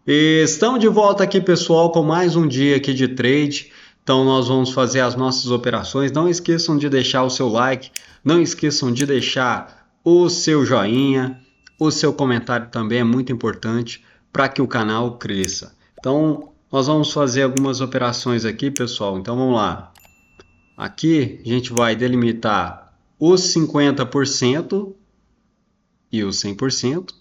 Estamos de volta aqui, pessoal, com mais um dia aqui de trade. Então, nós vamos fazer as nossas operações. Não esqueçam de deixar o seu like, não esqueçam de deixar o seu joinha, o seu comentário também é muito importante para que o canal cresça. Então, nós vamos fazer algumas operações aqui, pessoal. Então, vamos lá. Aqui a gente vai delimitar os 50% e os 100%,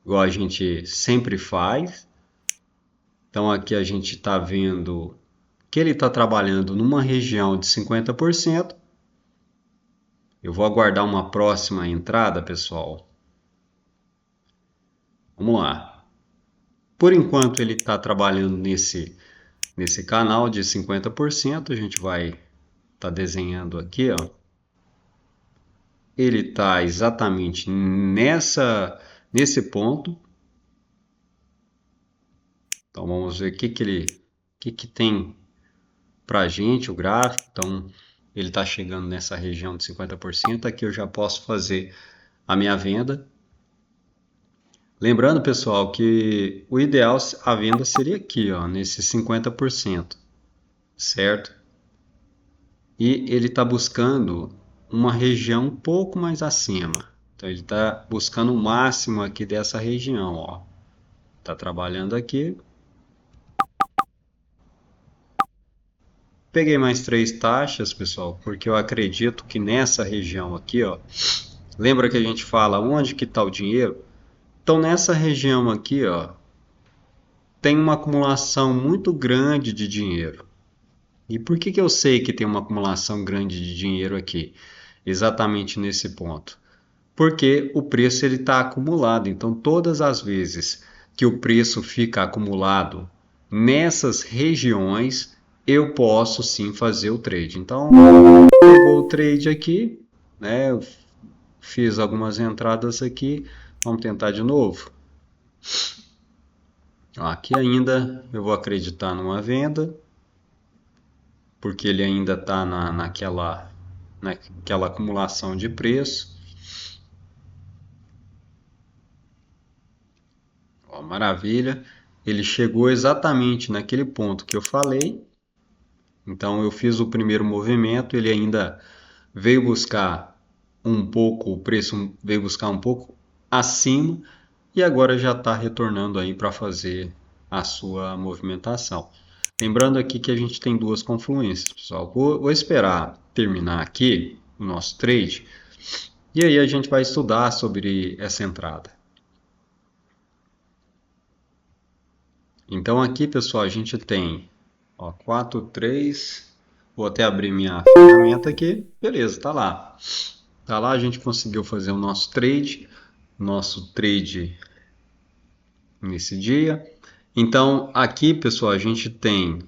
igual a gente sempre faz. Então aqui a gente está vendo que ele está trabalhando numa região de 50%. Eu vou aguardar uma próxima entrada, pessoal. Vamos lá. Por enquanto ele está trabalhando nesse canal de 50%. A gente vai estar desenhando aqui, ó. Ele está exatamente nesse ponto. Então vamos ver o que tem para a gente o gráfico. Então ele está chegando nessa região de 50%. Aqui eu já posso fazer a minha venda. Lembrando, pessoal, que o ideal a venda seria aqui, ó, nesse 50%, certo? E ele está buscando uma região um pouco mais acima. Então ele está buscando o máximo aqui dessa região, ó. Está trabalhando aqui. Peguei mais 3 taxas, pessoal, porque eu acredito que nessa região aqui, ó, lembra que a gente fala onde que está o dinheiro? Então nessa região aqui, ó, tem uma acumulação muito grande de dinheiro. E por que eu sei que tem uma acumulação grande de dinheiro aqui? Exatamente nesse ponto. Porque o preço ele está acumulado. Então todas as vezes que o preço fica acumulado nessas regiões, eu posso sim fazer o trade. Então, pegou o trade aqui, né? Eu fiz algumas entradas aqui. Vamos tentar de novo. Aqui ainda eu vou acreditar numa venda, porque ele ainda está naquela acumulação de preço. Ó, maravilha. Ele chegou exatamente naquele ponto que eu falei. Então eu fiz o primeiro movimento, ele ainda veio buscar um pouco, o preço veio buscar um pouco acima e agora já está retornando aí para fazer a sua movimentação. Lembrando aqui que a gente tem duas confluências, pessoal. Vou esperar terminar aqui o nosso trade e aí a gente vai estudar sobre essa entrada. Então aqui, pessoal, a gente tem, ó, 4, 3. Vou até abrir minha ferramenta aqui. Beleza, tá lá. Tá lá, a gente conseguiu fazer o nosso trade nesse dia. Então aqui, pessoal, a gente tem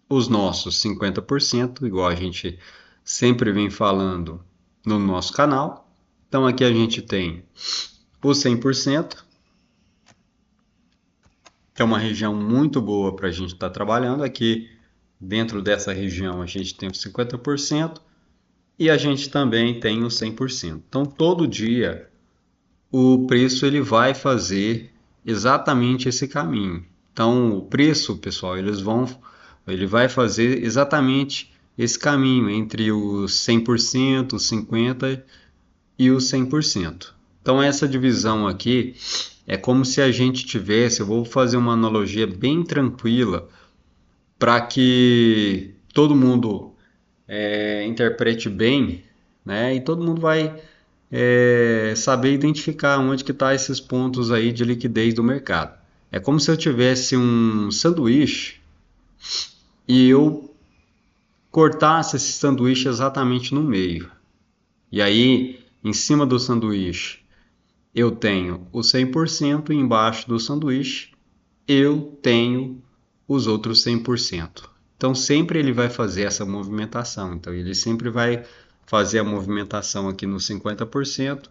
os nossos 50%, igual a gente sempre vem falando no nosso canal. Então aqui a gente tem o 100%, que é uma região muito boa para a gente estar trabalhando. Aqui dentro dessa região a gente tem os 50% e a gente também tem os 100%. Então todo dia o preço ele vai fazer exatamente esse caminho. Então o preço, pessoal, ele vai fazer exatamente esse caminho entre os 100%, os 50% e os 100%. Então essa divisão aqui é como se a gente tivesse, eu vou fazer uma analogia bem tranquila para que todo mundo interprete bem, né? E todo mundo vai saber identificar onde que está esses pontos aí de liquidez do mercado. É como se eu tivesse um sanduíche e eu cortasse esse sanduíche exatamente no meio. E aí, em cima do sanduíche, eu tenho o 100% e embaixo do sanduíche eu tenho os outros 100%. Então sempre ele vai fazer essa movimentação. Então ele sempre vai fazer a movimentação aqui no 50%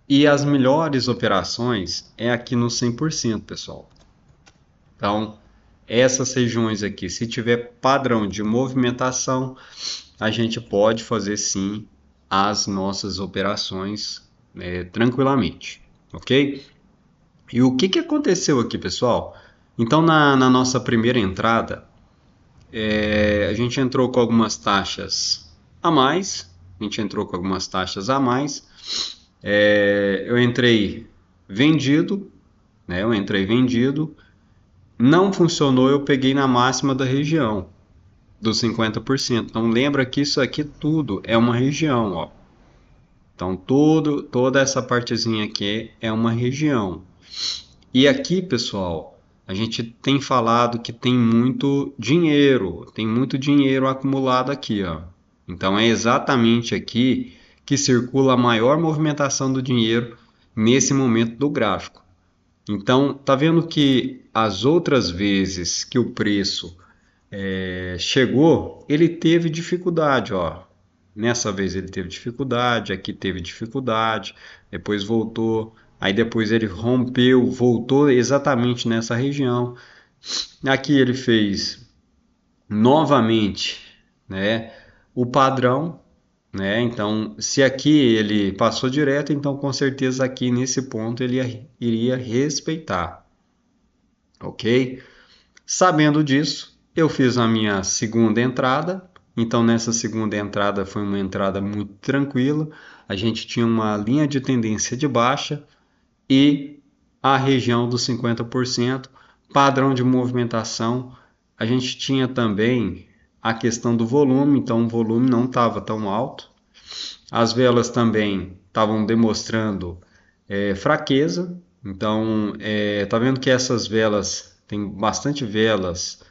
e as melhores operações é aqui no 100%, pessoal. Então essas regiões aqui, se tiver padrão de movimentação, a gente pode fazer sim as nossas operações tranquilamente, ok? E o que aconteceu aqui, pessoal? Então, na nossa primeira entrada, a gente entrou com algumas taxas a mais. A gente entrou com algumas taxas a mais. Eu entrei vendido, né? Eu entrei vendido. Não funcionou, eu peguei na máxima da região, dos 50%. Então, lembra que isso aqui tudo é uma região, ó. Então, toda essa partezinha aqui é uma região. E aqui, pessoal, a gente tem falado que tem muito dinheiro acumulado aqui, ó. Então é exatamente aqui que circula a maior movimentação do dinheiro nesse momento do gráfico. Então, tá vendo que as outras vezes que o preço chegou, ele teve dificuldade, ó. Nessa vez ele teve dificuldade, aqui teve dificuldade, depois voltou, aí depois ele rompeu, voltou exatamente nessa região. Aqui ele fez novamente, né, o padrão, né? Então, se aqui ele passou direto, então com certeza aqui nesse ponto ele iria respeitar, ok? Sabendo disso, eu fiz a minha segunda entrada. Então, nessa segunda entrada foi uma entrada muito tranquila. A gente tinha uma linha de tendência de baixa e a região dos 50%, padrão de movimentação. A gente tinha também a questão do volume, então o volume não estava tão alto. As velas também estavam demonstrando fraqueza. Então, tá vendo que essas velas, tem bastante velas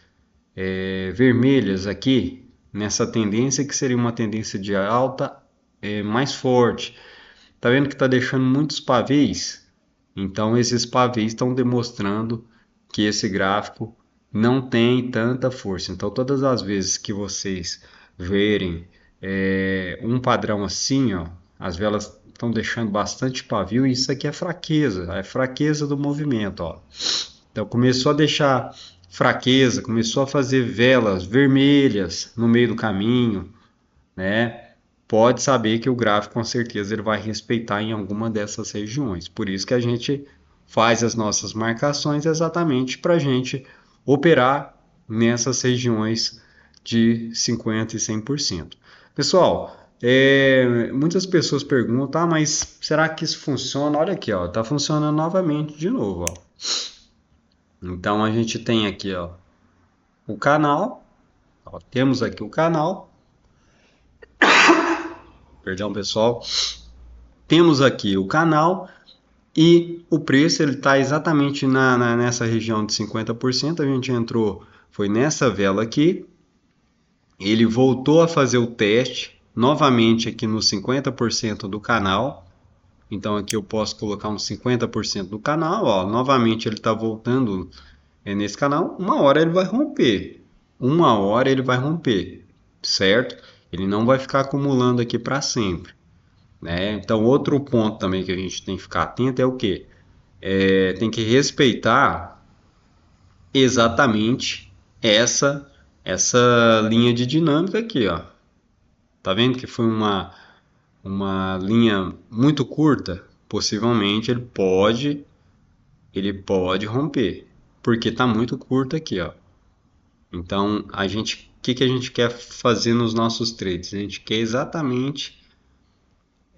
vermelhas aqui, nessa tendência que seria uma tendência de alta mais forte. Tá vendo que está deixando muitos pavês? Então esses pavês estão demonstrando que esse gráfico não tem tanta força. Então todas as vezes que vocês verem um padrão assim, ó, as velas estão deixando bastante pavio, e isso aqui é fraqueza do movimento, ó. Então começou a deixar fraqueza, começou a fazer velas vermelhas no meio do caminho, né? Pode saber que o gráfico com certeza ele vai respeitar em alguma dessas regiões. Por isso que a gente faz as nossas marcações exatamente para a gente operar nessas regiões de 50% e 100%. Pessoal, muitas pessoas perguntam, mas será que isso funciona? Olha aqui, ó, tá funcionando novamente de novo, ó. Então a gente tem aqui, ó, o canal, ó, temos aqui o canal, perdão pessoal, temos aqui o canal e o preço ele está exatamente nessa região de 50%. A gente entrou, foi nessa vela aqui, ele voltou a fazer o teste novamente aqui no 50% do canal. Então aqui eu posso colocar uns 50% do canal, ó, novamente ele está voltando nesse canal. Uma hora ele vai romper, certo? Ele não vai ficar acumulando aqui para sempre, né? Então outro ponto também que a gente tem que ficar atento é o que? Tem que respeitar exatamente essa linha de dinâmica aqui, ó. Tá vendo que foi uma linha muito curta? Possivelmente ele pode romper, porque tá muito curto aqui, ó. Então, o que a gente quer fazer nos nossos trades? A gente quer exatamente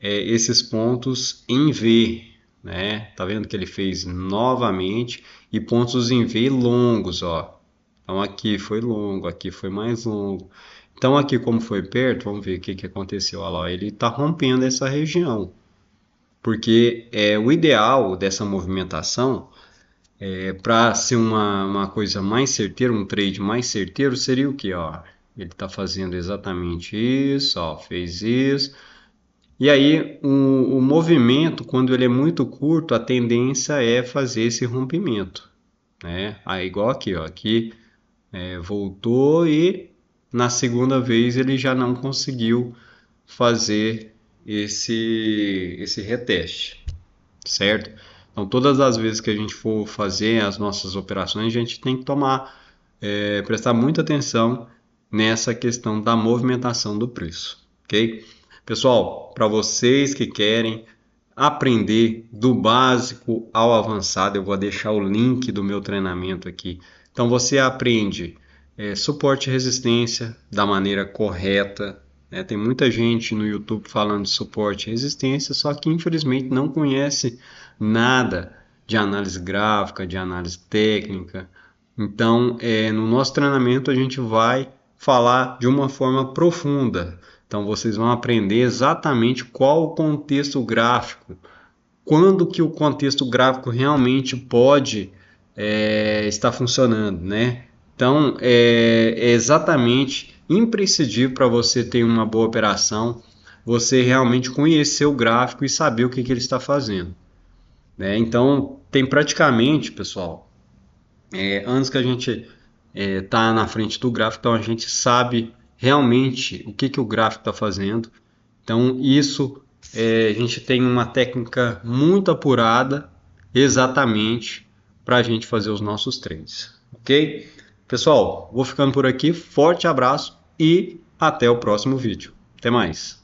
esses pontos em V, né? Tá vendo que ele fez novamente e pontos em V longos, ó. Então aqui foi longo, aqui foi mais longo. Então aqui como foi perto, vamos ver o que aconteceu. Olha lá, ele está rompendo essa região, porque o ideal dessa movimentação para ser uma coisa mais certeira, um trade mais certeiro, seria o que? Ó, ele está fazendo exatamente isso, ó, fez isso. E aí o movimento, quando ele é muito curto, a tendência é fazer esse rompimento, né? Aí igual aqui, ó, aqui voltou e na segunda vez ele já não conseguiu fazer esse reteste, certo? Então todas as vezes que a gente for fazer as nossas operações, a gente tem que prestar muita atenção nessa questão da movimentação do preço, ok? Pessoal, para vocês que querem aprender do básico ao avançado. Eu vou deixar o link do meu treinamento aqui. Então você aprende suporte e resistência da maneira correta. Tem muita gente no YouTube falando de suporte e resistência, só que infelizmente não conhece nada de análise gráfica, de análise técnica. Então, no nosso treinamento a gente vai falar de uma forma profunda. Então, vocês vão aprender exatamente qual o contexto gráfico, quando que o contexto gráfico realmente pode estar funcionando, né? Então, é exatamente imprescindível para você ter uma boa operação, você realmente conhecer o gráfico e saber o que ele está fazendo, né? Então, tem praticamente, pessoal, antes que a gente tá na frente do gráfico, então a gente sabe realmente o que o gráfico está fazendo. Então isso a gente tem uma técnica muito apurada exatamente para a gente fazer os nossos trades, ok? Pessoal, vou ficando por aqui, forte abraço e até o próximo vídeo. Até mais!